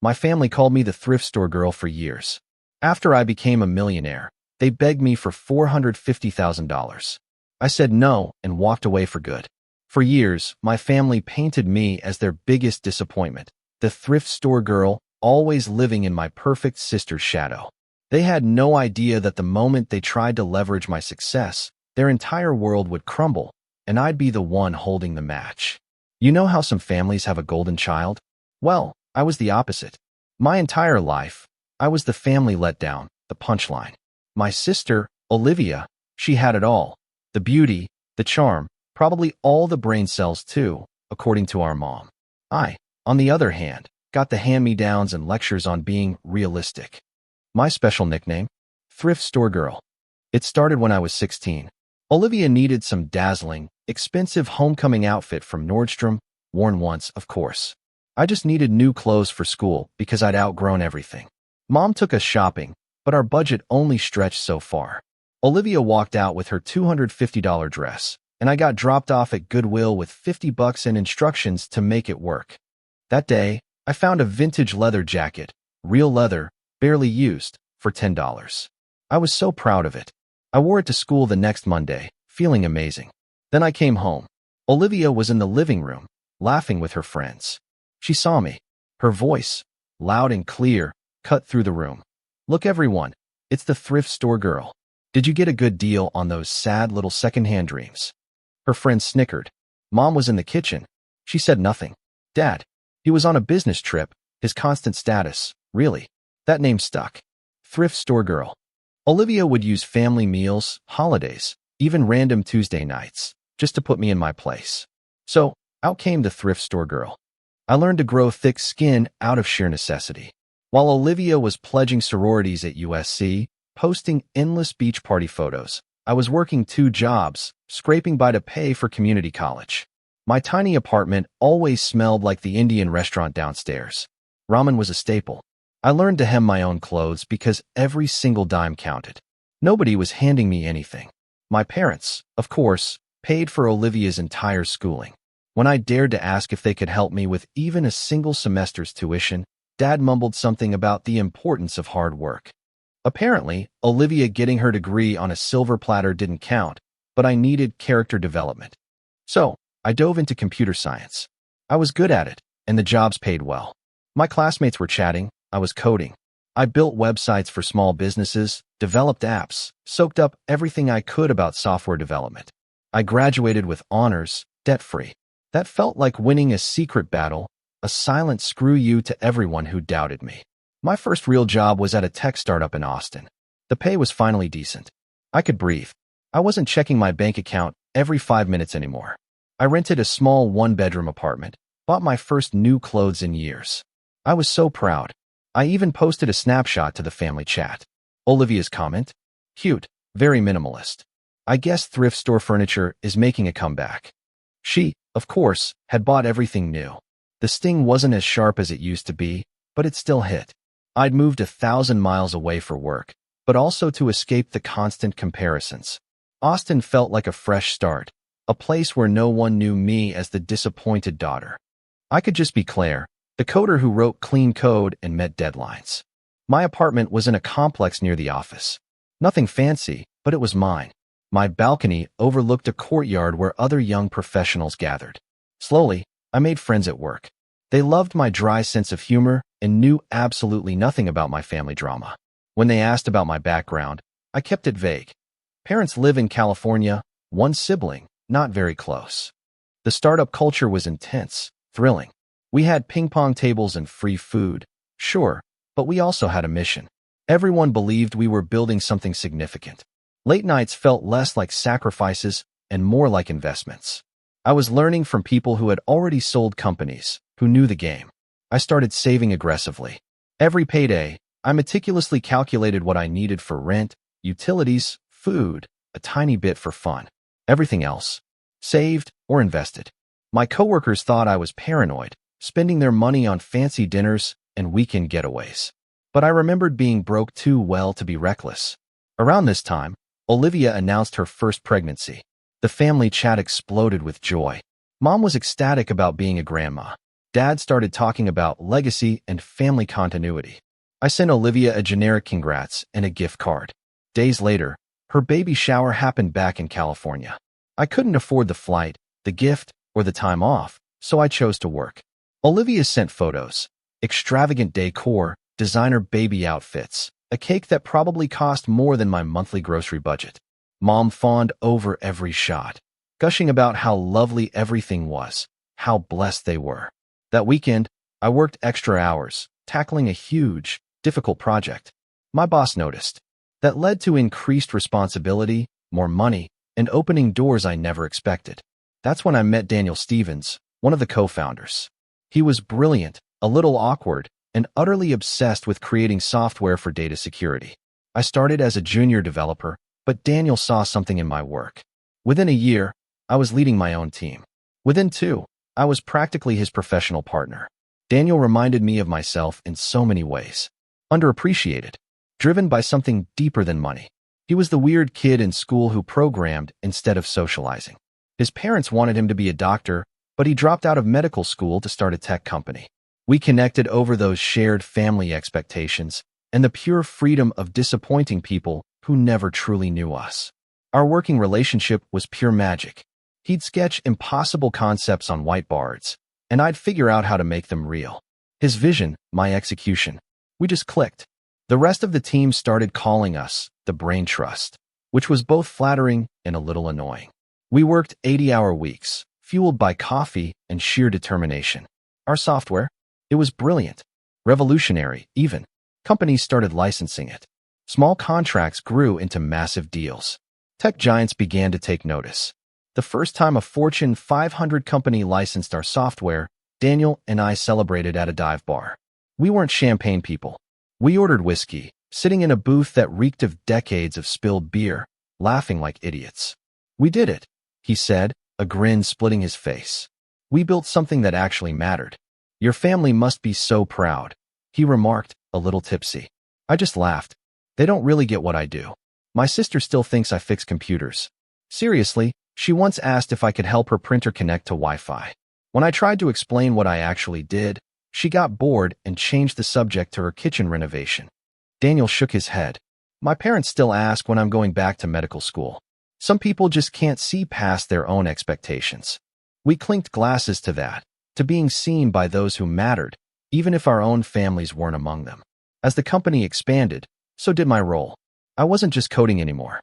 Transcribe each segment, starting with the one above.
My family called me the thrift store girl for years. After I became a millionaire, they begged me for $450,000. I said no and walked away for good. For years, my family painted me as their biggest disappointment, the thrift store girl, always living in my perfect sister's shadow. They had no idea that the moment they tried to leverage my success, their entire world would crumble, and I'd be the one holding the match. You know how some families have a golden child? Well, I was the opposite. My entire life, I was the family letdown, the punchline. My sister, Olivia, she had it all. The beauty, the charm, probably all the brain cells too, according to our mom. I, on the other hand, got the hand-me-downs and lectures on being realistic. My special nickname? Thrift Store Girl. It started when I was 16. Olivia needed some dazzling, expensive homecoming outfit from Nordstrom, worn once, of course. I just needed new clothes for school because I'd outgrown everything. Mom took us shopping, but our budget only stretched so far. Olivia walked out with her $250 dress, and I got dropped off at Goodwill with $50 and instructions to make it work. That day, I found a vintage leather jacket, real leather, barely used, for $10. I was so proud of it. I wore it to school the next Monday, feeling amazing. Then I came home. Olivia was in the living room, laughing with her friends. She saw me. Her voice, loud and clear, cut through the room. "Look, everyone, it's the thrift store girl. Did you get a good deal on those sad little secondhand dreams?" Her friends snickered. Mom was in the kitchen. She said nothing. Dad, he was on a business trip, his constant status, really. That name stuck. Thrift store girl. Olivia would use family meals, holidays, even random Tuesday nights, just to put me in my place. So, out came the thrift store girl. I learned to grow thick skin out of sheer necessity. While Olivia was pledging sororities at USC, posting endless beach party photos, I was working 2 jobs, scraping by to pay for community college. My tiny apartment always smelled like the Indian restaurant downstairs. Ramen was a staple. I learned to hem my own clothes because every single dime counted. Nobody was handing me anything. My parents, of course, paid for Olivia's entire schooling. When I dared to ask if they could help me with even a single semester's tuition, Dad mumbled something about the importance of hard work. Apparently, Olivia getting her degree on a silver platter didn't count, but I needed character development. So, I dove into computer science. I was good at it, and the jobs paid well. My classmates were chatting, I was coding. I built websites for small businesses, developed apps, soaked up everything I could about software development. I graduated with honors, debt-free. That felt like winning a secret battle, a silent screw you to everyone who doubted me. My first real job was at a tech startup in Austin. The pay was finally decent. I could breathe. I wasn't checking my bank account every 5 minutes anymore. I rented a small 1-bedroom apartment, bought my first new clothes in years. I was so proud. I even posted a snapshot to the family chat. Olivia's comment? Cute, very minimalist. I guess thrift store furniture is making a comeback. She, of course, had bought everything new. The sting wasn't as sharp as it used to be, but it still hit. I'd moved 1,000 miles away for work, but also to escape the constant comparisons. Austin felt like a fresh start, a place where no one knew me as the disappointed daughter. I could just be Claire, the coder who wrote clean code and met deadlines. My apartment was in a complex near the office. Nothing fancy, but it was mine. My balcony overlooked a courtyard where other young professionals gathered. Slowly, I made friends at work. They loved my dry sense of humor and knew absolutely nothing about my family drama. When they asked about my background, I kept it vague. Parents live in California, 1 sibling, not very close. The startup culture was intense, thrilling. We had ping pong tables and free food, sure, but we also had a mission. Everyone believed we were building something significant. Late nights felt less like sacrifices and more like investments. I was learning from people who had already sold companies, who knew the game. I started saving aggressively. Every payday, I meticulously calculated what I needed for rent, utilities, food, a tiny bit for fun. Everything else, saved or invested. My coworkers thought I was paranoid, spending their money on fancy dinners and weekend getaways. But I remembered being broke too well to be reckless. Around this time, Olivia announced her first pregnancy. The family chat exploded with joy. Mom was ecstatic about being a grandma. Dad started talking about legacy and family continuity. I sent Olivia a generic congrats and a gift card. Days later, her baby shower happened back in California. I couldn't afford the flight, the gift, or the time off, so I chose to work. Olivia sent photos, extravagant decor, designer baby outfits, a cake that probably cost more than my monthly grocery budget. Mom fawned over every shot, gushing about how lovely everything was, how blessed they were. That weekend, I worked extra hours, tackling a huge, difficult project. My boss noticed. That led to increased responsibility, more money, and opening doors I never expected. That's when I met Daniel Stevens, one of the co-founders. He was brilliant, a little awkward, and utterly obsessed with creating software for data security. I started as a junior developer, but Daniel saw something in my work. Within a year, I was leading my own team. Within 2, I was practically his professional partner. Daniel reminded me of myself in so many ways. Underappreciated, driven by something deeper than money. He was the weird kid in school who programmed instead of socializing. His parents wanted him to be a doctor, but he dropped out of medical school to start a tech company. We connected over those shared family expectations and the pure freedom of disappointing people who never truly knew us. Our working relationship was pure magic. He'd sketch impossible concepts on whiteboards, and I'd figure out how to make them real. His vision, my execution. We just clicked. The rest of the team started calling us the Brain Trust, which was both flattering and a little annoying. We worked 80-hour weeks, fueled by coffee and sheer determination. Our software? It was brilliant. Revolutionary, even. Companies started licensing it. Small contracts grew into massive deals. Tech giants began to take notice. The first time a Fortune 500 company licensed our software, Daniel and I celebrated at a dive bar. We weren't champagne people. We ordered whiskey, sitting in a booth that reeked of decades of spilled beer, laughing like idiots. We did it, he said, a grin splitting his face. We built something that actually mattered. Your family must be so proud, he remarked, a little tipsy. I just laughed. They don't really get what I do. My sister still thinks I fix computers. Seriously, she once asked if I could help her printer connect to Wi-Fi. When I tried to explain what I actually did, she got bored and changed the subject to her kitchen renovation. Daniel shook his head. My parents still ask when I'm going back to medical school. Some people just can't see past their own expectations. We clinked glasses to that, to being seen by those who mattered, even if our own families weren't among them. As the company expanded, so did my role. I wasn't just coding anymore.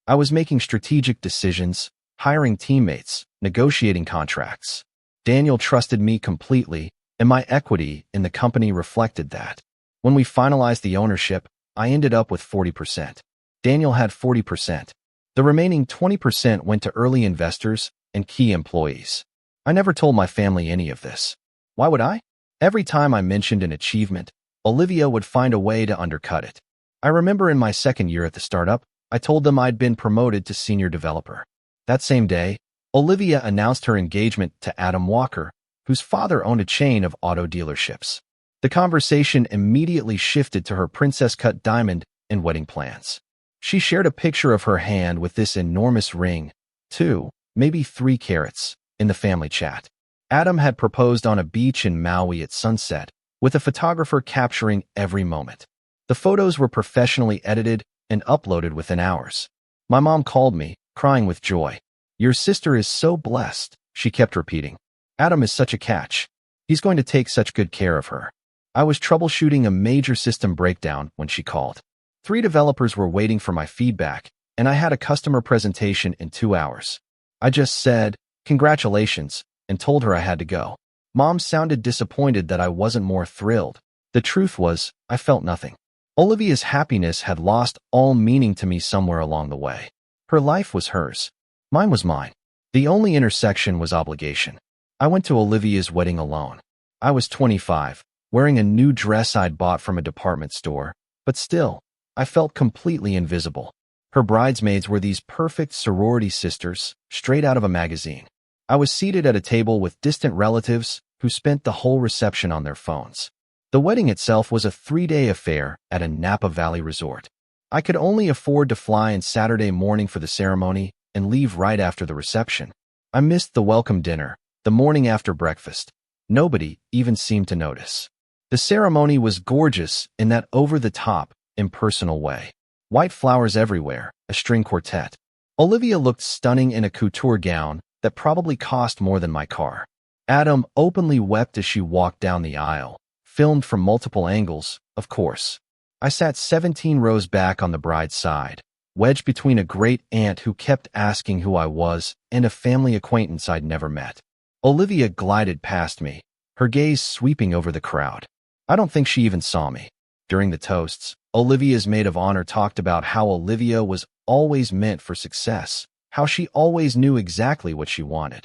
I was making strategic decisions, hiring teammates, negotiating contracts. Daniel trusted me completely, and my equity in the company reflected that. When we finalized the ownership, I ended up with 40%. Daniel had 40%. The remaining 20% went to early investors and key employees. I never told my family any of this. Why would I? Every time I mentioned an achievement, Olivia would find a way to undercut it. I remember in my second year at the startup, I told them I'd been promoted to senior developer. That same day, Olivia announced her engagement to Adam Walker, whose father owned a chain of auto dealerships. The conversation immediately shifted to her princess-cut diamond and wedding plans. She shared a picture of her hand with this enormous ring, 2, maybe 3 carats, in the family chat. Adam had proposed on a beach in Maui at sunset, with a photographer capturing every moment. The photos were professionally edited and uploaded within hours. My mom called me, crying with joy. Your sister is so blessed, she kept repeating. Adam is such a catch. He's going to take such good care of her. I was troubleshooting a major system breakdown when she called. 3 developers were waiting for my feedback, and I had a customer presentation in 2 hours. I just said, congratulations, and told her I had to go. Mom sounded disappointed that I wasn't more thrilled. The truth was, I felt nothing. Olivia's happiness had lost all meaning to me somewhere along the way. Her life was hers. Mine was mine. The only intersection was obligation. I went to Olivia's wedding alone. I was 25, wearing a new dress I'd bought from a department store, but still, I felt completely invisible. Her bridesmaids were these perfect sorority sisters, straight out of a magazine. I was seated at a table with distant relatives who spent the whole reception on their phones. The wedding itself was a 3-day affair at a Napa Valley resort. I could only afford to fly in Saturday morning for the ceremony and leave right after the reception. I missed the welcome dinner, the morning after breakfast, Nobody even seemed to notice. The ceremony was gorgeous in that over-the-top, impersonal way. White flowers everywhere, a string quartet. Olivia looked stunning in a couture gown that probably cost more than my car. Adam openly wept as she walked down the aisle, filmed from multiple angles, of course. I sat 17 rows back on the bride's side, wedged between a great aunt who kept asking who I was and a family acquaintance I'd never met. Olivia glided past me, her gaze sweeping over the crowd. I don't think she even saw me. During the toasts, Olivia's maid of honor talked about how Olivia was always meant for success, how she always knew exactly what she wanted.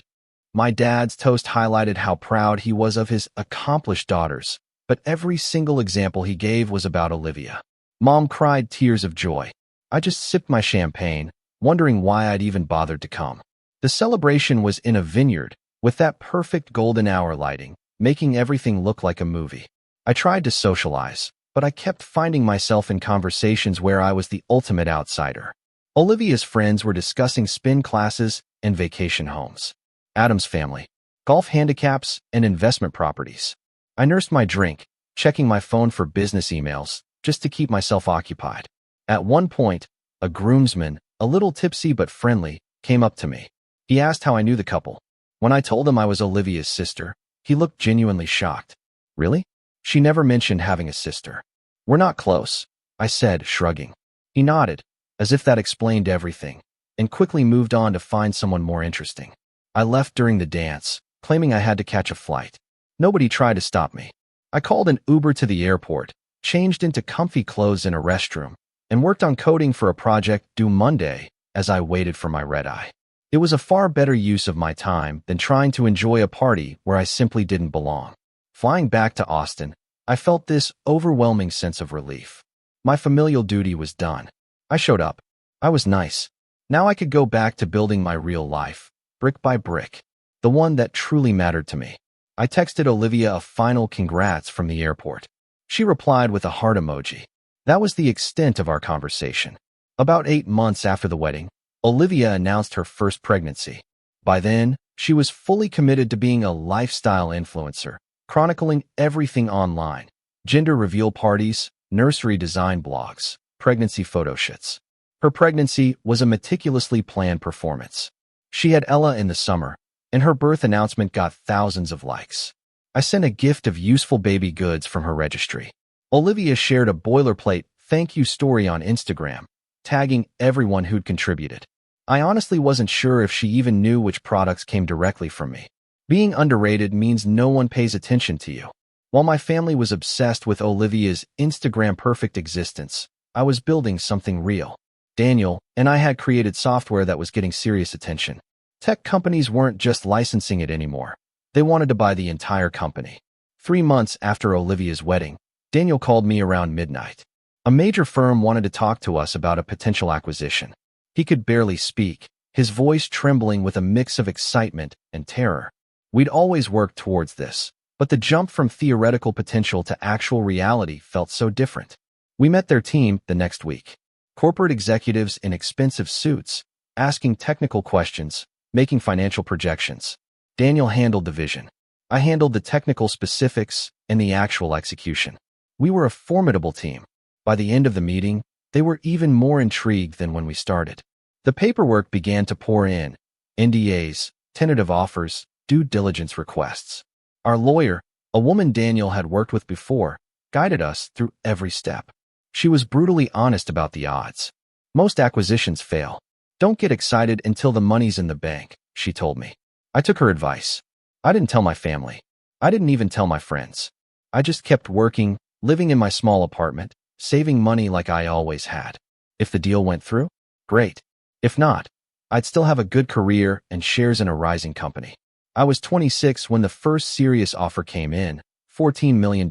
My dad's toast highlighted how proud he was of his accomplished daughters, but every single example he gave was about Olivia. Mom cried tears of joy. I just sipped my champagne, wondering why I'd even bothered to come. The celebration was in a vineyard, with that perfect golden hour lighting, making everything look like a movie. I tried to socialize, but I kept finding myself in conversations where I was the ultimate outsider. Olivia's friends were discussing spin classes and vacation homes. Adam's family, golf handicaps, and investment properties. I nursed my drink, checking my phone for business emails, just to keep myself occupied. At one point, a groomsman, a little tipsy but friendly, came up to me. He asked how I knew the couple. When I told him I was Olivia's sister, he looked genuinely shocked. Really? She never mentioned having a sister. We're not close, I said, shrugging. He nodded, as if that explained everything, and quickly moved on to find someone more interesting. I left during the dance, claiming I had to catch a flight. Nobody tried to stop me. I called an Uber to the airport, changed into comfy clothes in a restroom, and worked on coding for a project due Monday as I waited for my red-eye. It was a far better use of my time than trying to enjoy a party where I simply didn't belong. Flying back to Austin, I felt this overwhelming sense of relief. My familial duty was done. I showed up. I was nice. Now I could go back to building my real life, brick by brick, the one that truly mattered to me. I texted Olivia a final congrats from the airport. She replied with a heart emoji. That was the extent of our conversation. About 8 months after the wedding, Olivia announced her first pregnancy. By then, she was fully committed to being a lifestyle influencer, chronicling everything online: gender reveal parties, nursery design blogs, pregnancy photoshoots. Her pregnancy was a meticulously planned performance. She had Ella in the summer, and her birth announcement got thousands of likes. I sent a gift of useful baby goods from her registry. Olivia shared a boilerplate thank you story on Instagram, tagging everyone who'd contributed. I honestly wasn't sure if she even knew which products came directly from me. Being underrated means no one pays attention to you. While my family was obsessed with Olivia's Instagram-perfect existence, I was building something real. Daniel and I had created software that was getting serious attention. Tech companies weren't just licensing it anymore. They wanted to buy the entire company. 3 months after Olivia's wedding, Daniel called me around midnight. A major firm wanted to talk to us about a potential acquisition. He could barely speak, his voice trembling with a mix of excitement and terror. We'd always worked towards this, but the jump from theoretical potential to actual reality felt so different. We met their team the next week. Corporate executives in expensive suits, asking technical questions, making financial projections. Daniel handled the vision. I handled the technical specifics and the actual execution. We were a formidable team. By the end of the meeting, they were even more intrigued than when we started. The paperwork began to pour in: NDAs, tentative offers, due diligence requests. Our lawyer, a woman Daniel had worked with before, guided us through every step. She was brutally honest about the odds. Most acquisitions fail. Don't get excited until the money's in the bank, she told me. I took her advice. I didn't tell my family. I didn't even tell my friends. I just kept working, living in my small apartment, saving money like I always had. If the deal went through, great. If not, I'd still have a good career and shares in a rising company. I was 26 when the first serious offer came in, $14 million.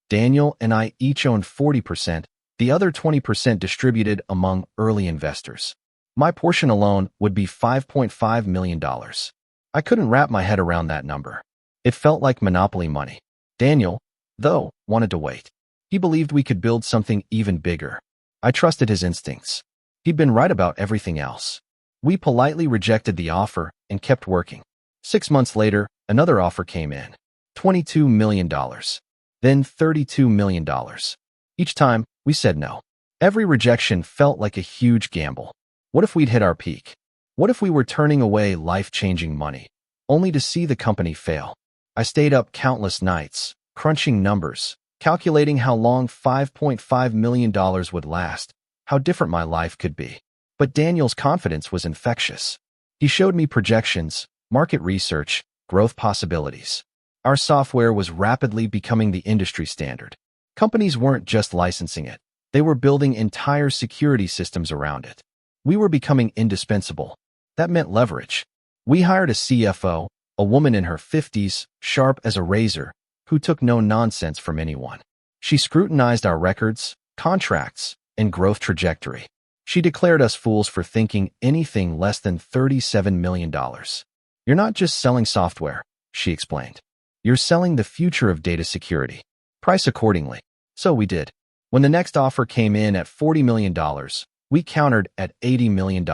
Daniel and I each owned 40%, the other 20% distributed among early investors. My portion alone would be $5.5 million. I couldn't wrap my head around that number. It felt like monopoly money. Daniel, though, wanted to wait. He believed we could build something even bigger. I trusted his instincts. He'd been right about everything else. We politely rejected the offer and kept working. 6 months later, another offer came in. $22 million, then $32 million. Each time, we said no. Every rejection felt like a huge gamble. What if we'd hit our peak? What if we were turning away life-changing money, only to see the company fail? I stayed up countless nights, crunching numbers, calculating how long $5.5 million would last, how different my life could be. But Daniel's confidence was infectious. He showed me projections, market research, growth possibilities. Our software was rapidly becoming the industry standard. Companies weren't just licensing it. They were building entire security systems around it. We were becoming indispensable. That meant leverage. We hired a CFO, a woman in her 50s, sharp as a razor, who took no nonsense from anyone. She scrutinized our records, contracts, and growth trajectory. She declared us fools for thinking anything less than $37 million. You're not just selling software, she explained. You're selling the future of data security. Price accordingly. So we did. When the next offer came in at $40 million, we countered at $80 million.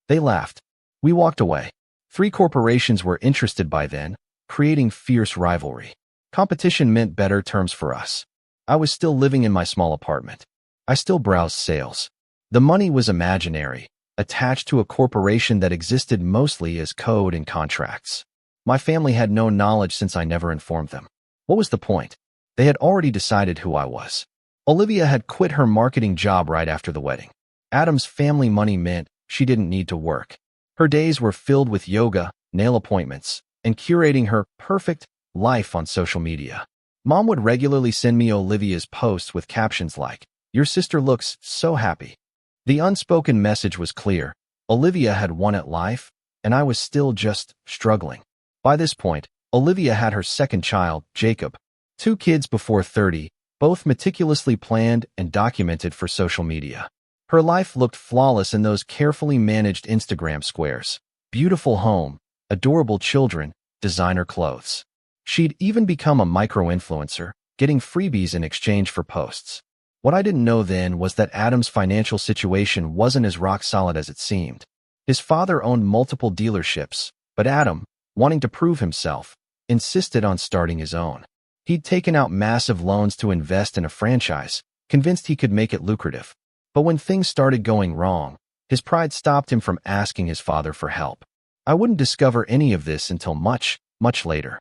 They laughed. We walked away. 3 corporations were interested by then, creating fierce rivalry. Competition meant better terms for us. I was still living in my small apartment. I still browsed sales. The money was imaginary, attached to a corporation that existed mostly as code and contracts. My family had no knowledge since I never informed them. What was the point? They had already decided who I was. Olivia had quit her marketing job right after the wedding. Adam's family money meant she didn't need to work. Her days were filled with yoga, nail appointments, and curating her perfect life on social media. Mom would regularly send me Olivia's posts with captions like, "Your sister looks so happy." The unspoken message was clear. Olivia had won at life, and I was still just struggling. By this point, Olivia had her second child, Jacob. 2 kids before 30, both meticulously planned and documented for social media. Her life looked flawless in those carefully managed Instagram squares. Beautiful home, adorable children, designer clothes. She'd even become a micro-influencer, getting freebies in exchange for posts. What I didn't know then was that Adam's financial situation wasn't as rock-solid as it seemed. His father owned multiple dealerships, but Adam, wanting to prove himself, insisted on starting his own. He'd taken out massive loans to invest in a franchise, convinced he could make it lucrative. But when things started going wrong, his pride stopped him from asking his father for help. I wouldn't discover any of this until much, much later.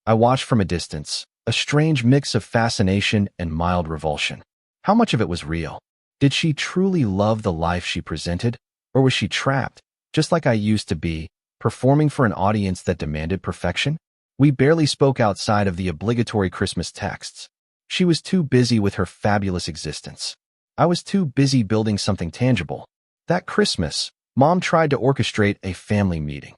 I watched from a distance, a strange mix of fascination and mild revulsion. How much of it was real? Did she truly love the life she presented? Or was she trapped, just like I used to be, performing for an audience that demanded perfection? We barely spoke outside of the obligatory Christmas texts. She was too busy with her fabulous existence. I was too busy building something tangible. That Christmas, Mom tried to orchestrate a family meeting.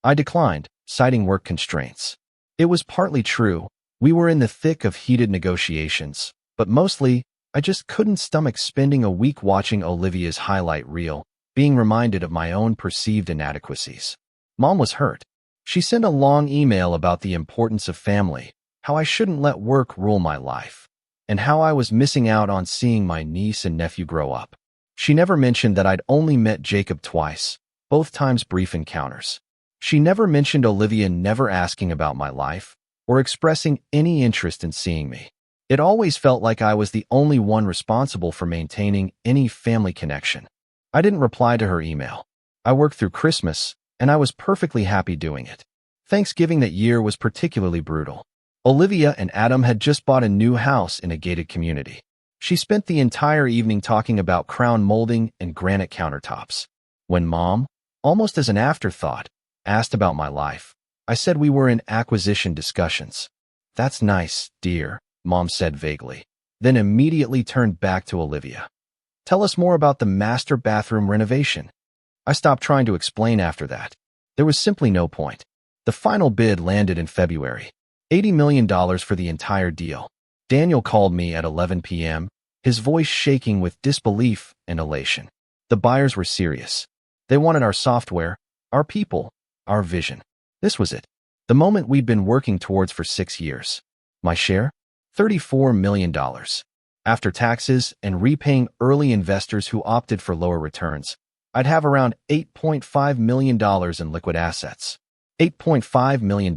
I declined, citing work constraints. It was partly true. We were in the thick of heated negotiations, but mostly, I just couldn't stomach spending a week watching Olivia's highlight reel, being reminded of my own perceived inadequacies. Mom was hurt. She sent a long email about the importance of family, how I shouldn't let work rule my life, and how I was missing out on seeing my niece and nephew grow up. She never mentioned that I'd only met Jacob twice, both times brief encounters. She never mentioned Olivia never asking about my life or expressing any interest in seeing me. It always felt like I was the only one responsible for maintaining any family connection. I didn't reply to her email. I worked through Christmas, and I was perfectly happy doing it. Thanksgiving that year was particularly brutal. Olivia and Adam had just bought a new house in a gated community. She spent the entire evening talking about crown molding and granite countertops. When Mom, almost as an afterthought, asked about my life, I said we were in acquisition discussions. "That's nice, dear," Mom said vaguely, then immediately turned back to Olivia. "Tell us more about the master bathroom renovation." I stopped trying to explain after that. There was simply no point. The final bid landed in February. $80 million for the entire deal. Daniel called me at 11 p.m., his voice shaking with disbelief and elation. The buyers were serious. They wanted our software, our people, our vision. This was it. The moment we'd been working towards for 6 years. My share? $34 million. After taxes and repaying early investors who opted for lower returns, I'd have around $8.5 million in liquid assets. $8.5 million.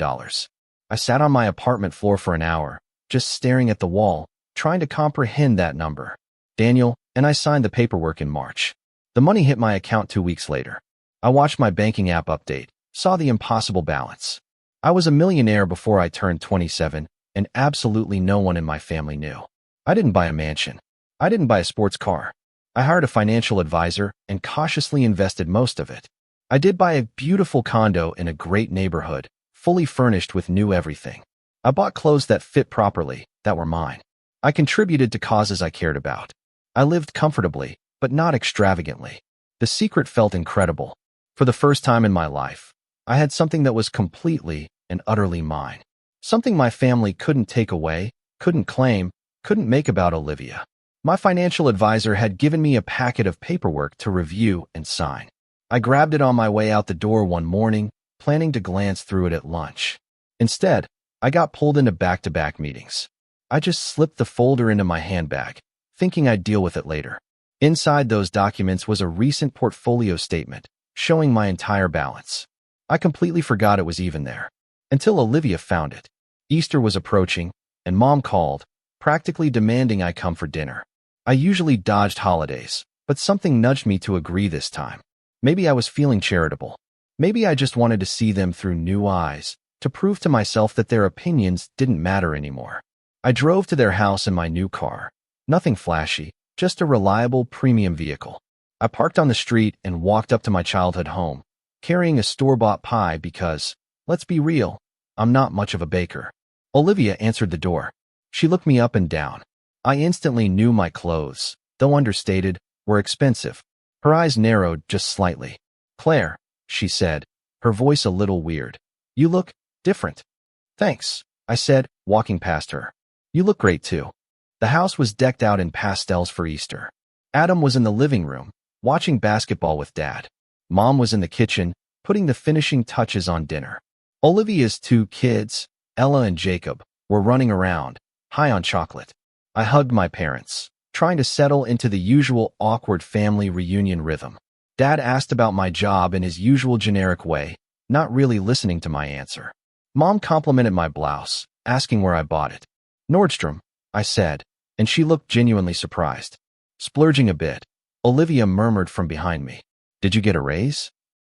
I sat on my apartment floor for an hour, just staring at the wall, trying to comprehend that number. Daniel, and I signed the paperwork in March. The money hit my account 2 weeks later. I watched my banking app update, saw the impossible balance. I was a millionaire before I turned 27, and absolutely no one in my family knew. I didn't buy a mansion. I didn't buy a sports car. I hired a financial advisor and cautiously invested most of it. I did buy a beautiful condo in a great neighborhood, fully furnished with new everything. I bought clothes that fit properly, that were mine. I contributed to causes I cared about. I lived comfortably, but not extravagantly. The secret felt incredible. For the first time in my life, I had something that was completely and utterly mine. Something my family couldn't take away, couldn't claim, couldn't make about Olivia. My financial advisor had given me a packet of paperwork to review and sign. I grabbed it on my way out the door one morning, planning to glance through it at lunch. Instead, I got pulled into back-to-back meetings. I just slipped the folder into my handbag, thinking I'd deal with it later. Inside those documents was a recent portfolio statement, showing my entire balance. I completely forgot it was even there, until Olivia found it. Easter was approaching, and Mom called, practically demanding I come for dinner. I usually dodged holidays, but something nudged me to agree this time. Maybe I was feeling charitable. Maybe I just wanted to see them through new eyes, to prove to myself that their opinions didn't matter anymore. I drove to their house in my new car. Nothing flashy, just a reliable premium vehicle. I parked on the street and walked up to my childhood home, carrying a store-bought pie because, let's be real, I'm not much of a baker. Olivia answered the door. She looked me up and down. I instantly knew my clothes, though understated, were expensive. Her eyes narrowed just slightly. "Claire," she said, her voice a little weird. "You look different." "Thanks," I said, walking past her. "You look great too." The house was decked out in pastels for Easter. Adam was in the living room, watching basketball with Dad. Mom was in the kitchen, putting the finishing touches on dinner. Olivia's 2 kids, Ella and Jacob, were running around, high on chocolate. I hugged my parents, trying to settle into the usual awkward family reunion rhythm. Dad asked about my job in his usual generic way, not really listening to my answer. Mom complimented my blouse, asking where I bought it. "Nordstrom," I said, and she looked genuinely surprised. "Splurging a bit," Olivia murmured from behind me. "Did you get a raise?"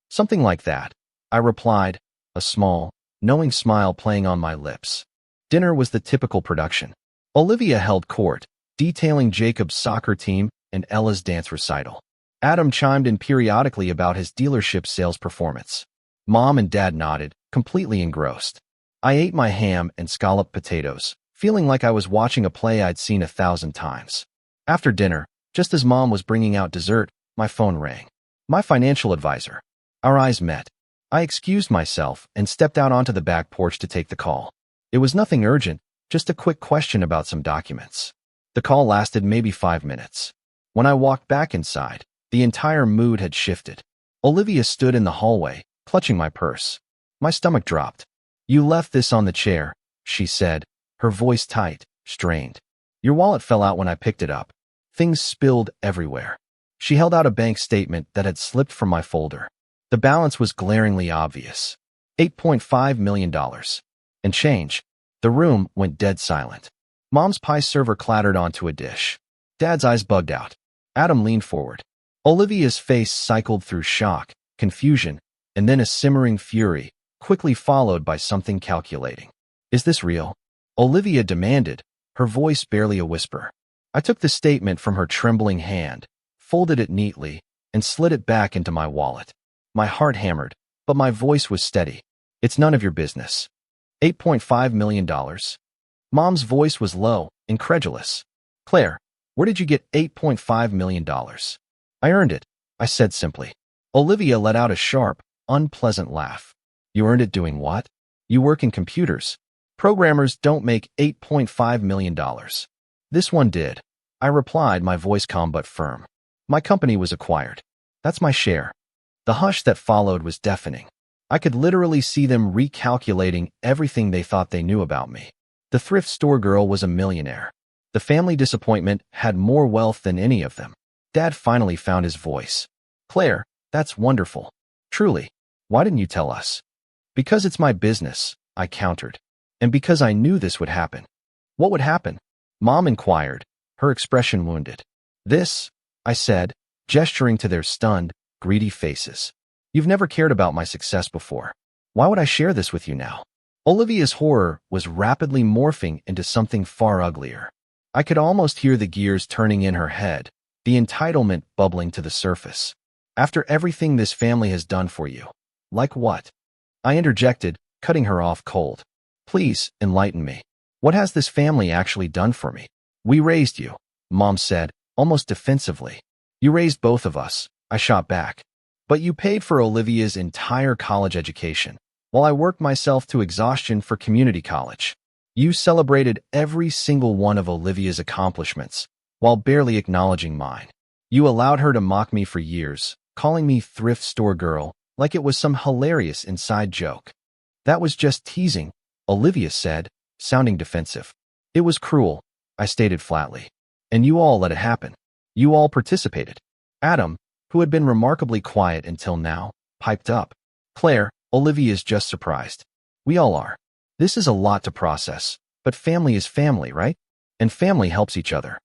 "Something like that," I replied, a small, knowing smile playing on my lips. Dinner was the typical production. Olivia held court, detailing Jacob's soccer team and Ella's dance recital. Adam chimed in periodically about his dealership sales performance. Mom and Dad nodded, completely engrossed. I ate my ham and scalloped potatoes, feeling like I was watching a play I'd seen 1,000 times. After dinner, just as Mom was bringing out dessert, my phone rang. My financial advisor. Our eyes met. I excused myself and stepped out onto the back porch to take the call. It was nothing urgent, just a quick question about some documents. The call lasted maybe 5 minutes. When I walked back inside, the entire mood had shifted. Olivia stood in the hallway, clutching my purse. My stomach dropped. "You left this on the chair," she said, her voice tight, strained. "Your wallet fell out when I picked it up." Things spilled everywhere. She held out a bank statement that had slipped from my folder. The balance was glaringly obvious. $8.5 million. And change. The room went dead silent. Mom's pie server clattered onto a dish. Dad's eyes bugged out. Adam leaned forward. Olivia's face cycled through shock, confusion, and then a simmering fury, quickly followed by something calculating. "Is this real?" Olivia demanded, her voice barely a whisper. I took the statement from her trembling hand, folded it neatly, and slid it back into my wallet. My heart hammered, but my voice was steady. "It's none of your business." $8.5 million? Mom's voice was low, incredulous. "Claire, where did you get $8.5 million? "I earned it," I said simply. Olivia let out a sharp, unpleasant laugh. "You earned it doing what?" "You work in computers. Programmers don't make $8.5 million. This one did," I replied, my voice calm but firm. "My company was acquired. That's my share." The hush that followed was deafening. I could literally see them recalculating everything they thought they knew about me. The thrift store girl was a millionaire. The family disappointment had more wealth than any of them. Dad finally found his voice. "Claire, that's wonderful. Truly. Why didn't you tell us?" "Because it's my business," I countered. And because I knew this would happen. What would happen? Mom inquired, her expression wounded. This, I said, gesturing to their stunned, greedy faces. You've never cared about my success before. Why would I share this with you now? Olivia's horror was rapidly morphing into something far uglier. I could almost hear the gears turning in her head, the entitlement bubbling to the surface. After everything this family has done for you. Like what? I interjected, cutting her off cold. Please, enlighten me. What has this family actually done for me? We raised you, Mom said, almost defensively. You raised both of us, I shot back. But you paid for Olivia's entire college education, while I worked myself to exhaustion for community college. You celebrated every single one of Olivia's accomplishments, while barely acknowledging mine. You allowed her to mock me for years, calling me thrift store girl, like it was some hilarious inside joke. That was just teasing, Olivia said, sounding defensive. It was cruel, I stated flatly. And you all let it happen. You all participated. Adam, who had been remarkably quiet until now, piped up. Claire, Olivia's just surprised. We all are. This is a lot to process, but family is family, right? And family helps each other.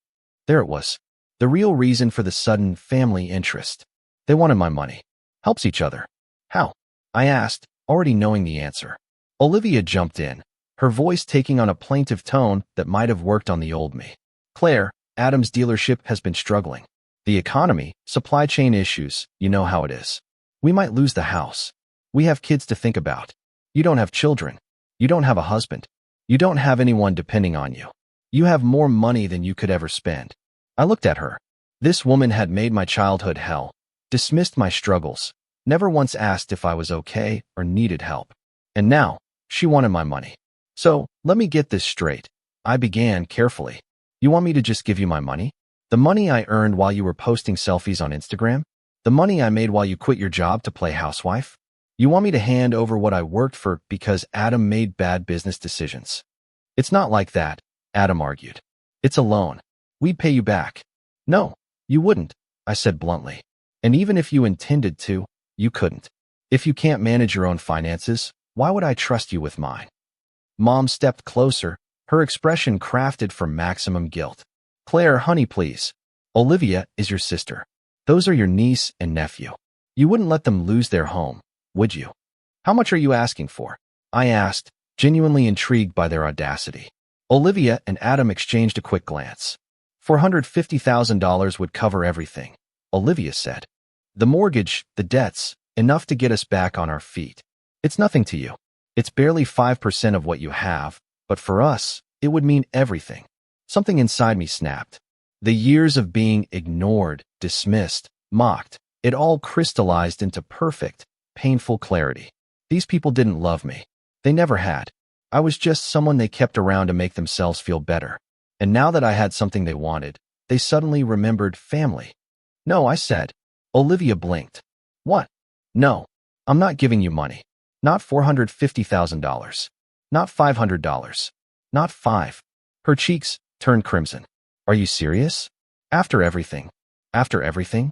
There it was. The real reason for the sudden family interest. They wanted my money. Helps each other. How? I asked, already knowing the answer. Olivia jumped in, her voice taking on a plaintive tone that might have worked on the old me. Claire, Adam's dealership has been struggling. The economy, supply chain issues, you know how it is. We might lose the house. We have kids to think about. You don't have children. You don't have a husband. You don't have anyone depending on you. You have more money than you could ever spend. I looked at her. This woman had made my childhood hell, dismissed my struggles, never once asked if I was okay or needed help. And now, she wanted my money. So, let me get this straight. I began carefully. You want me to just give you my money? The money I earned while you were posting selfies on Instagram? The money I made while you quit your job to play housewife? You want me to hand over what I worked for because Adam made bad business decisions? It's not like that, Adam argued. It's a loan. We'd pay you back. No, you wouldn't, I said bluntly. And even if you intended to, you couldn't. If you can't manage your own finances, why would I trust you with mine? Mom stepped closer, her expression crafted for maximum guilt. Claire, honey, please. Olivia is your sister. Those are your niece and nephew. You wouldn't let them lose their home, would you? How much are you asking for? I asked, genuinely intrigued by their audacity. Olivia and Adam exchanged a quick glance. $450,000 would cover everything, Olivia said. The mortgage, the debts, enough to get us back on our feet. It's nothing to you. It's barely 5% of what you have, but for us, it would mean everything. Something inside me snapped. The years of being ignored, dismissed, mocked, it all crystallized into perfect, painful clarity. These people didn't love me. They never had. I was just someone they kept around to make themselves feel better. And now that I had something they wanted, they suddenly remembered family. No, I said. Olivia blinked. What? No, I'm not giving you money. Not $450,000. Not $500. Not $5. Her cheeks turned crimson. Are you serious? After everything? After everything?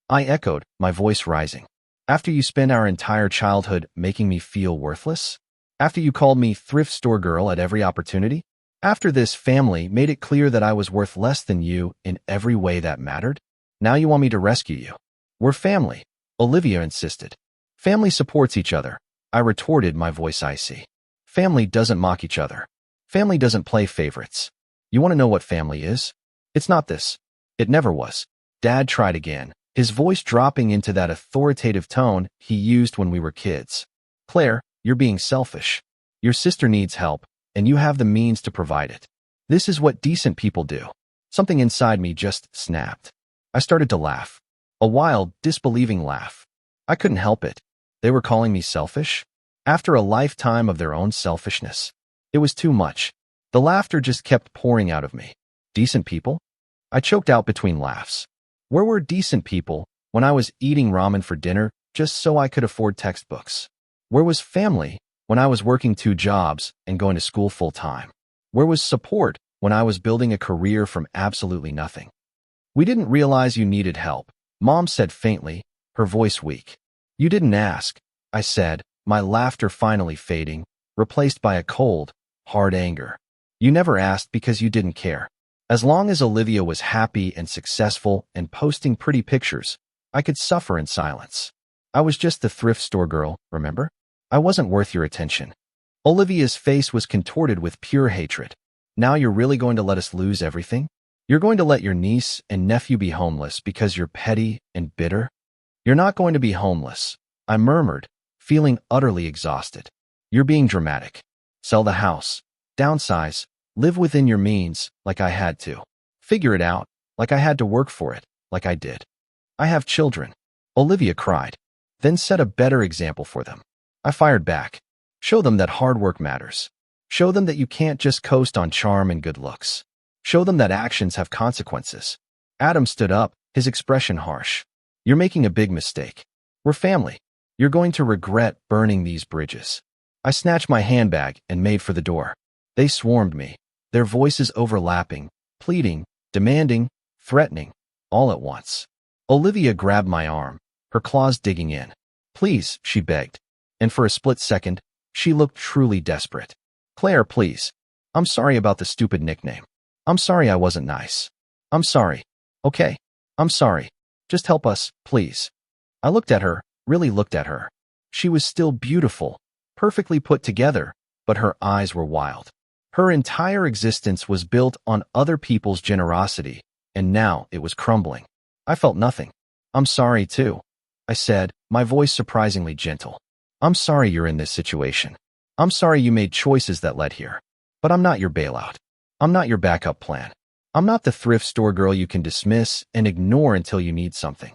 I echoed, my voice rising. After you spent our entire childhood making me feel worthless? After you called me thrift store girl at every opportunity? After this family made it clear that I was worth less than you in every way that mattered? Now you want me to rescue you? We're family, Olivia insisted. Family supports each other, I retorted, my voice icy. Family doesn't mock each other. Family doesn't play favorites. You want to know what family is? It's not this. It never was. Dad tried again, his voice dropping into that authoritative tone he used when we were kids. Claire, you're being selfish. Your sister needs help, and you have the means to provide it. This is what decent people do. Something inside me just snapped. I started to laugh. A wild, disbelieving laugh. I couldn't help it. They were calling me selfish? After a lifetime of their own selfishness. It was too much. The laughter just kept pouring out of me. Decent people? I choked out between laughs. Where were decent people when I was eating ramen for dinner just so I could afford textbooks? Where was family when I was working 2 jobs and going to school full time? Where was support when I was building a career from absolutely nothing? We didn't realize you needed help, Mom said faintly, her voice weak. You didn't ask, I said, my laughter finally fading, replaced by a cold, hard anger. You never asked because you didn't care. As long as Olivia was happy and successful and posting pretty pictures, I could suffer in silence. I was just the thrift store girl, remember? I wasn't worth your attention. Olivia's face was contorted with pure hatred. Now you're really going to let us lose everything? You're going to let your niece and nephew be homeless because you're petty and bitter? You're not going to be homeless, I murmured, feeling utterly exhausted. You're being dramatic. Sell the house. Downsize. Live within your means, like I had to. Figure it out, like I had to work for it, like I did. I have children. Olivia cried. Then set a better example for them. I fired back. Show them that hard work matters. Show them that you can't just coast on charm and good looks. Show them that actions have consequences. Adam stood up, his expression harsh. You're making a big mistake. We're family. You're going to regret burning these bridges. I snatched my handbag and made for the door. They swarmed me, their voices overlapping, pleading, demanding, threatening, all at once. Olivia grabbed my arm, her claws digging in. Please, she begged. And for a split second, she looked truly desperate. Claire, please. I'm sorry about the stupid nickname. I'm sorry I wasn't nice. I'm sorry. Okay. I'm sorry. Just help us, please. I looked at her, really looked at her. She was still beautiful, perfectly put together, but her eyes were wild. Her entire existence was built on other people's generosity, and now it was crumbling. I felt nothing. I'm sorry, too, I said, my voice surprisingly gentle. I'm sorry you're in this situation. I'm sorry you made choices that led here. But I'm not your bailout. I'm not your backup plan. I'm not the thrift store girl you can dismiss and ignore until you need something.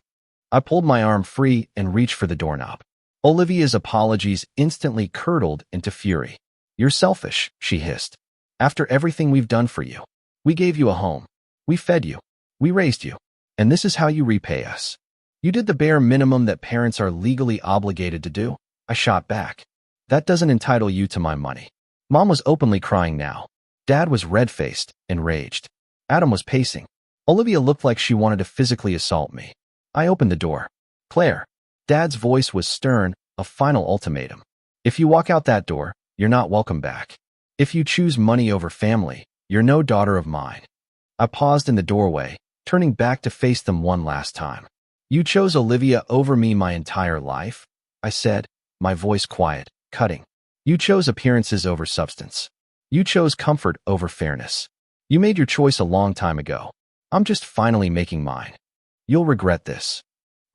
I pulled my arm free and reached for the doorknob. Olivia's apologies instantly curdled into fury. You're selfish, she hissed. After everything we've done for you. We gave you a home. We fed you. We raised you. And this is how you repay us. You did the bare minimum that parents are legally obligated to do. I shot back. That doesn't entitle you to my money. Mom was openly crying now. Dad was red-faced, enraged. Adam was pacing. Olivia looked like she wanted to physically assault me. I opened the door. Claire. Dad's voice was stern, a final ultimatum. If you walk out that door, you're not welcome back. If you choose money over family, you're no daughter of mine. I paused in the doorway, turning back to face them one last time. You chose Olivia over me my entire life, I said, my voice quiet, cutting. You chose appearances over substance. You chose comfort over fairness. You made your choice a long time ago. I'm just finally making mine. You'll regret this.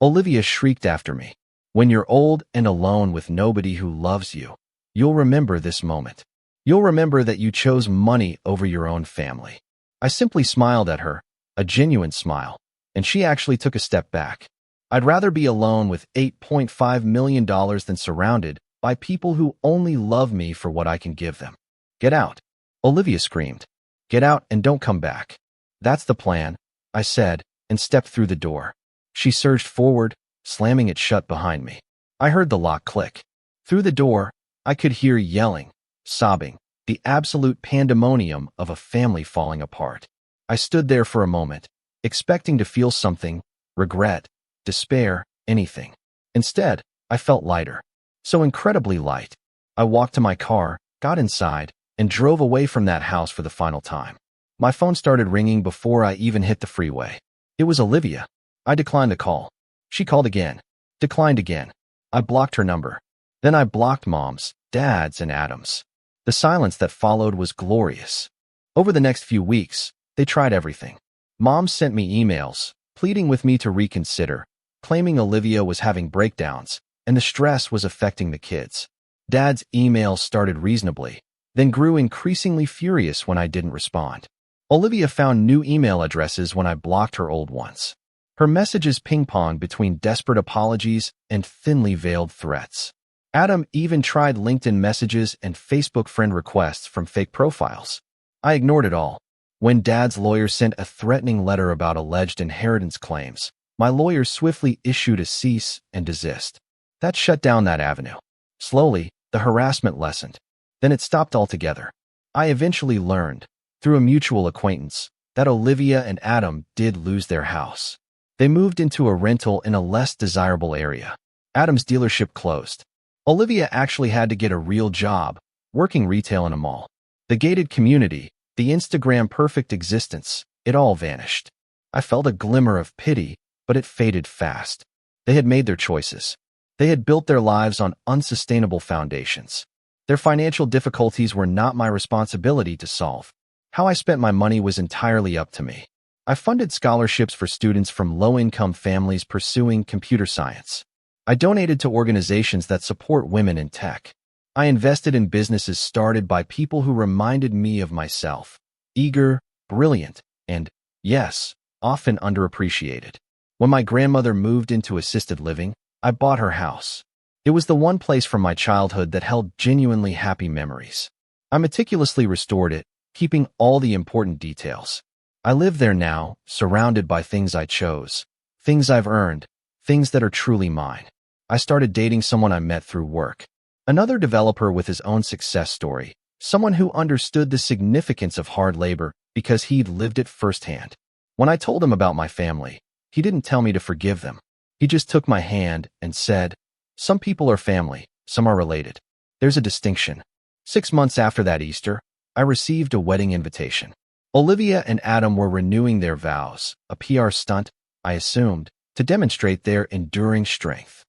Olivia shrieked after me. When you're old and alone with nobody who loves you, you'll remember this moment. You'll remember that you chose money over your own family. I simply smiled at her, a genuine smile, and she actually took a step back. I'd rather be alone with $8.5 million than surrounded by people who only love me for what I can give them. Get out, Olivia screamed. Get out and don't come back. That's the plan, I said, and stepped through the door. She surged forward, slamming it shut behind me. I heard the lock click. Through the door, I could hear yelling, sobbing, the absolute pandemonium of a family falling apart. I stood there for a moment, expecting to feel something, regret, despair, anything. Instead, I felt lighter. So incredibly light. I walked to my car, got inside, and drove away from that house for the final time. My phone started ringing before I even hit the freeway. It was Olivia. I declined the call. She called again. Declined again. I blocked her number. Then I blocked Mom's, Dad's, and Adam's. The silence that followed was glorious. Over the next few weeks, they tried everything. Mom sent me emails, pleading with me to reconsider, claiming Olivia was having breakdowns, and the stress was affecting the kids. Dad's emails started reasonably, then grew increasingly furious when I didn't respond. Olivia found new email addresses when I blocked her old ones. Her messages ping-ponged between desperate apologies and thinly veiled threats. Adam even tried LinkedIn messages and Facebook friend requests from fake profiles. I ignored it all. When Dad's lawyer sent a threatening letter about alleged inheritance claims, my lawyer swiftly issued a cease and desist. That shut down that avenue. Slowly, the harassment lessened. Then it stopped altogether. I eventually learned, through a mutual acquaintance, that Olivia and Adam did lose their house. They moved into a rental in a less desirable area. Adam's dealership closed. Olivia actually had to get a real job, working retail in a mall. The gated community, the Instagram perfect existence, it all vanished. I felt a glimmer of pity, but it faded fast. They had made their choices. They had built their lives on unsustainable foundations. Their financial difficulties were not my responsibility to solve. How I spent my money was entirely up to me. I funded scholarships for students from low-income families pursuing computer science. I donated to organizations that support women in tech. I invested in businesses started by people who reminded me of myself. Eager, brilliant, and, yes, often underappreciated. When my grandmother moved into assisted living, I bought her house. It was the one place from my childhood that held genuinely happy memories. I meticulously restored it, keeping all the important details. I live there now, surrounded by things I chose, things I've earned, things that are truly mine. I started dating someone I met through work. Another developer with his own success story, someone who understood the significance of hard labor because he'd lived it firsthand. When I told him about my family, he didn't tell me to forgive them. He just took my hand and said, "Some people are family, some are related. There's a distinction." 6 months after that Easter, I received a wedding invitation. Olivia and Adam were renewing their vows, a PR stunt, I assumed, to demonstrate their enduring strength.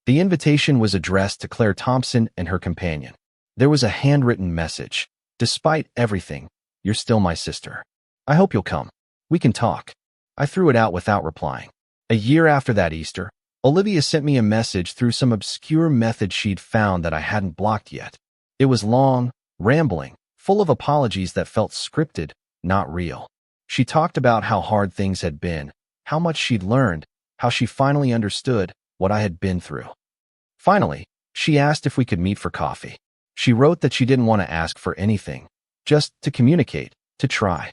The invitation was addressed to Claire Thompson and her companion. There was a handwritten message. "Despite everything, you're still my sister. I hope you'll come. We can talk." I threw it out without replying. A year after that Easter, Olivia sent me a message through some obscure method she'd found that I hadn't blocked yet. It was long, rambling, full of apologies that felt scripted, not real. She talked about how hard things had been, how much she'd learned, how she finally understood what I had been through. Finally, she asked if we could meet for coffee. She wrote that she didn't want to ask for anything, just to communicate, to try.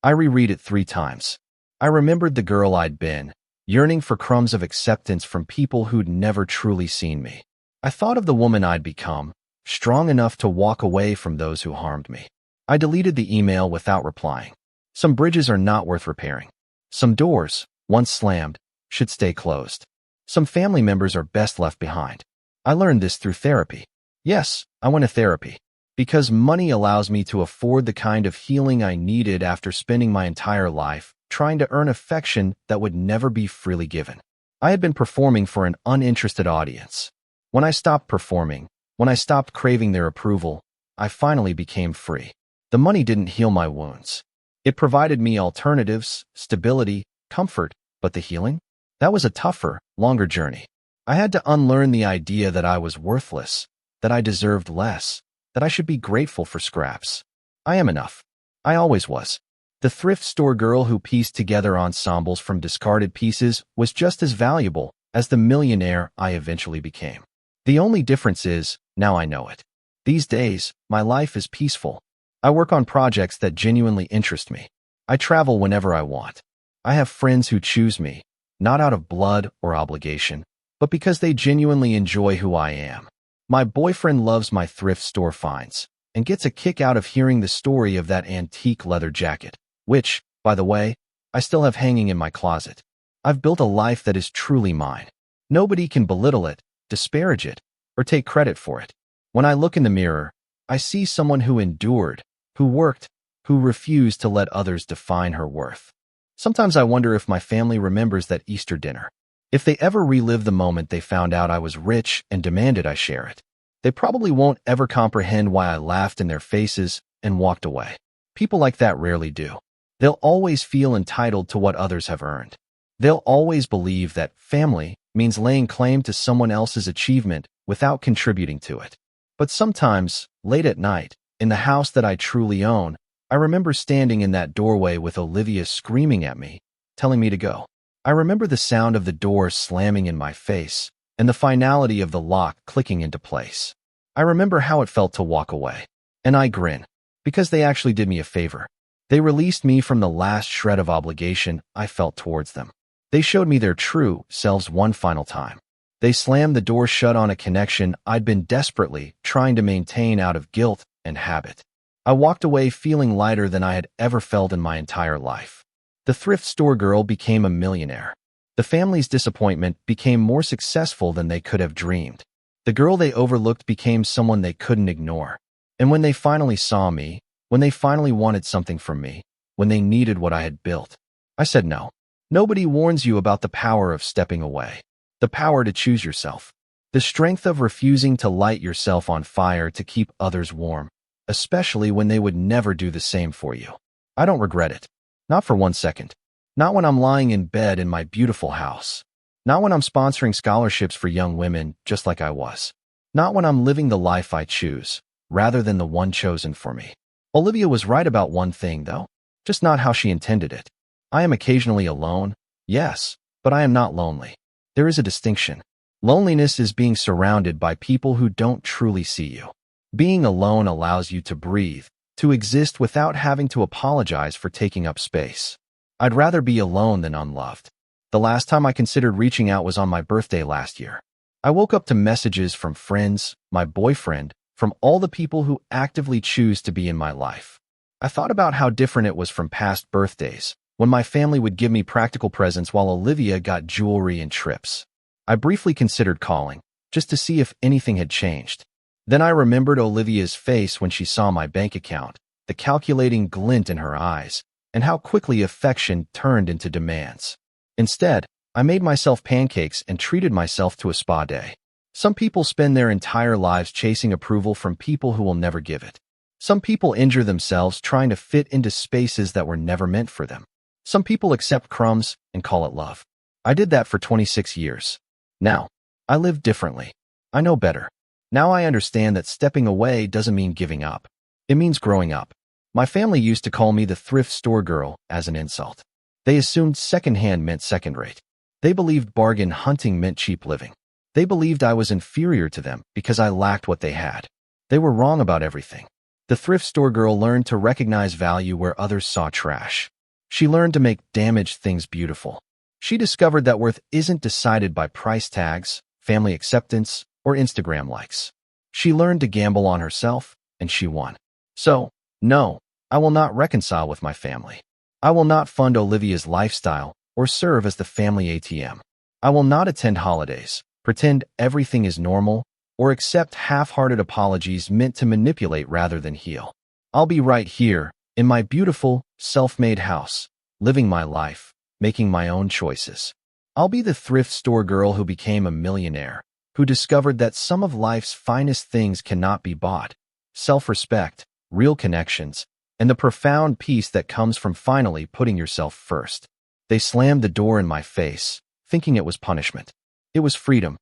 I reread it 3 times. I remembered the girl I'd been, yearning for crumbs of acceptance from people who'd never truly seen me. I thought of the woman I'd become, strong enough to walk away from those who harmed me. I deleted the email without replying. Some bridges are not worth repairing. Some doors, once slammed, should stay closed. Some family members are best left behind. I learned this through therapy. Yes, I went to therapy. Because money allows me to afford the kind of healing I needed after spending my entire life trying to earn affection that would never be freely given. I had been performing for an uninterested audience. When I stopped performing, when I stopped craving their approval, I finally became free. The money didn't heal my wounds. It provided me alternatives, stability, comfort, but the healing? That was a tougher, longer journey. I had to unlearn the idea that I was worthless, that I deserved less, that I should be grateful for scraps. I am enough. I always was. The thrift store girl who pieced together ensembles from discarded pieces was just as valuable as the millionaire I eventually became. The only difference is, now I know it. These days, my life is peaceful. I work on projects that genuinely interest me. I travel whenever I want. I have friends who choose me, not out of blood or obligation, but because they genuinely enjoy who I am. My boyfriend loves my thrift store finds and gets a kick out of hearing the story of that antique leather jacket, which, by the way, I still have hanging in my closet. I've built a life that is truly mine. Nobody can belittle it, disparage it, or take credit for it. When I look in the mirror, I see someone who endured, who worked, who refused to let others define her worth. Sometimes I wonder if my family remembers that Easter dinner. If they ever relive the moment they found out I was rich and demanded I share it. They probably won't ever comprehend why I laughed in their faces and walked away. People like that rarely do. They'll always feel entitled to what others have earned. They'll always believe that family means laying claim to someone else's achievement without contributing to it. But sometimes, late at night, in the house that I truly own, I remember standing in that doorway with Olivia screaming at me, telling me to go. I remember the sound of the door slamming in my face and the finality of the lock clicking into place. I remember how it felt to walk away. And I grin, because they actually did me a favor. They released me from the last shred of obligation I felt towards them. They showed me their true selves one final time. They slammed the door shut on a connection I'd been desperately trying to maintain out of guilt and habit. I walked away feeling lighter than I had ever felt in my entire life. The thrift store girl became a millionaire. The family's disappointment became more successful than they could have dreamed. The girl they overlooked became someone they couldn't ignore. And when they finally saw me, when they finally wanted something from me, when they needed what I had built. I said no. Nobody warns you about the power of stepping away, the power to choose yourself, the strength of refusing to light yourself on fire to keep others warm, especially when they would never do the same for you. I don't regret it. Not for 1 second. Not when I'm lying in bed in my beautiful house. Not when I'm sponsoring scholarships for young women just like I was. Not when I'm living the life I choose, rather than the one chosen for me. Olivia was right about one thing, though, just not how she intended it. I am occasionally alone, yes, but I am not lonely. There is a distinction. Loneliness is being surrounded by people who don't truly see you. Being alone allows you to breathe, to exist without having to apologize for taking up space. I'd rather be alone than unloved. The last time I considered reaching out was on my birthday last year. I woke up to messages from friends, my boyfriend, from all the people who actively choose to be in my life. I thought about how different it was from past birthdays, when my family would give me practical presents while Olivia got jewelry and trips. I briefly considered calling, just to see if anything had changed. Then I remembered Olivia's face when she saw my bank account, the calculating glint in her eyes, and how quickly affection turned into demands. Instead, I made myself pancakes and treated myself to a spa day. Some people spend their entire lives chasing approval from people who will never give it. Some people injure themselves trying to fit into spaces that were never meant for them. Some people accept crumbs and call it love. I did that for 26 years. Now, I live differently. I know better. Now I understand that stepping away doesn't mean giving up. It means growing up. My family used to call me the thrift store girl as an insult. They assumed secondhand meant second-rate. They believed bargain hunting meant cheap living. They believed I was inferior to them because I lacked what they had. They were wrong about everything. The thrift store girl learned to recognize value where others saw trash. She learned to make damaged things beautiful. She discovered that worth isn't decided by price tags, family acceptance, or Instagram likes. She learned to gamble on herself, and she won. So, no, I will not reconcile with my family. I will not fund Olivia's lifestyle or serve as the family ATM. I will not attend holidays, pretend everything is normal, or accept half-hearted apologies meant to manipulate rather than heal. I'll be right here, in my beautiful, self-made house, living my life, making my own choices. I'll be the thrift store girl who became a millionaire, who discovered that some of life's finest things cannot be bought: self-respect, real connections, and the profound peace that comes from finally putting yourself first. They slammed the door in my face, thinking it was punishment. It was freedom,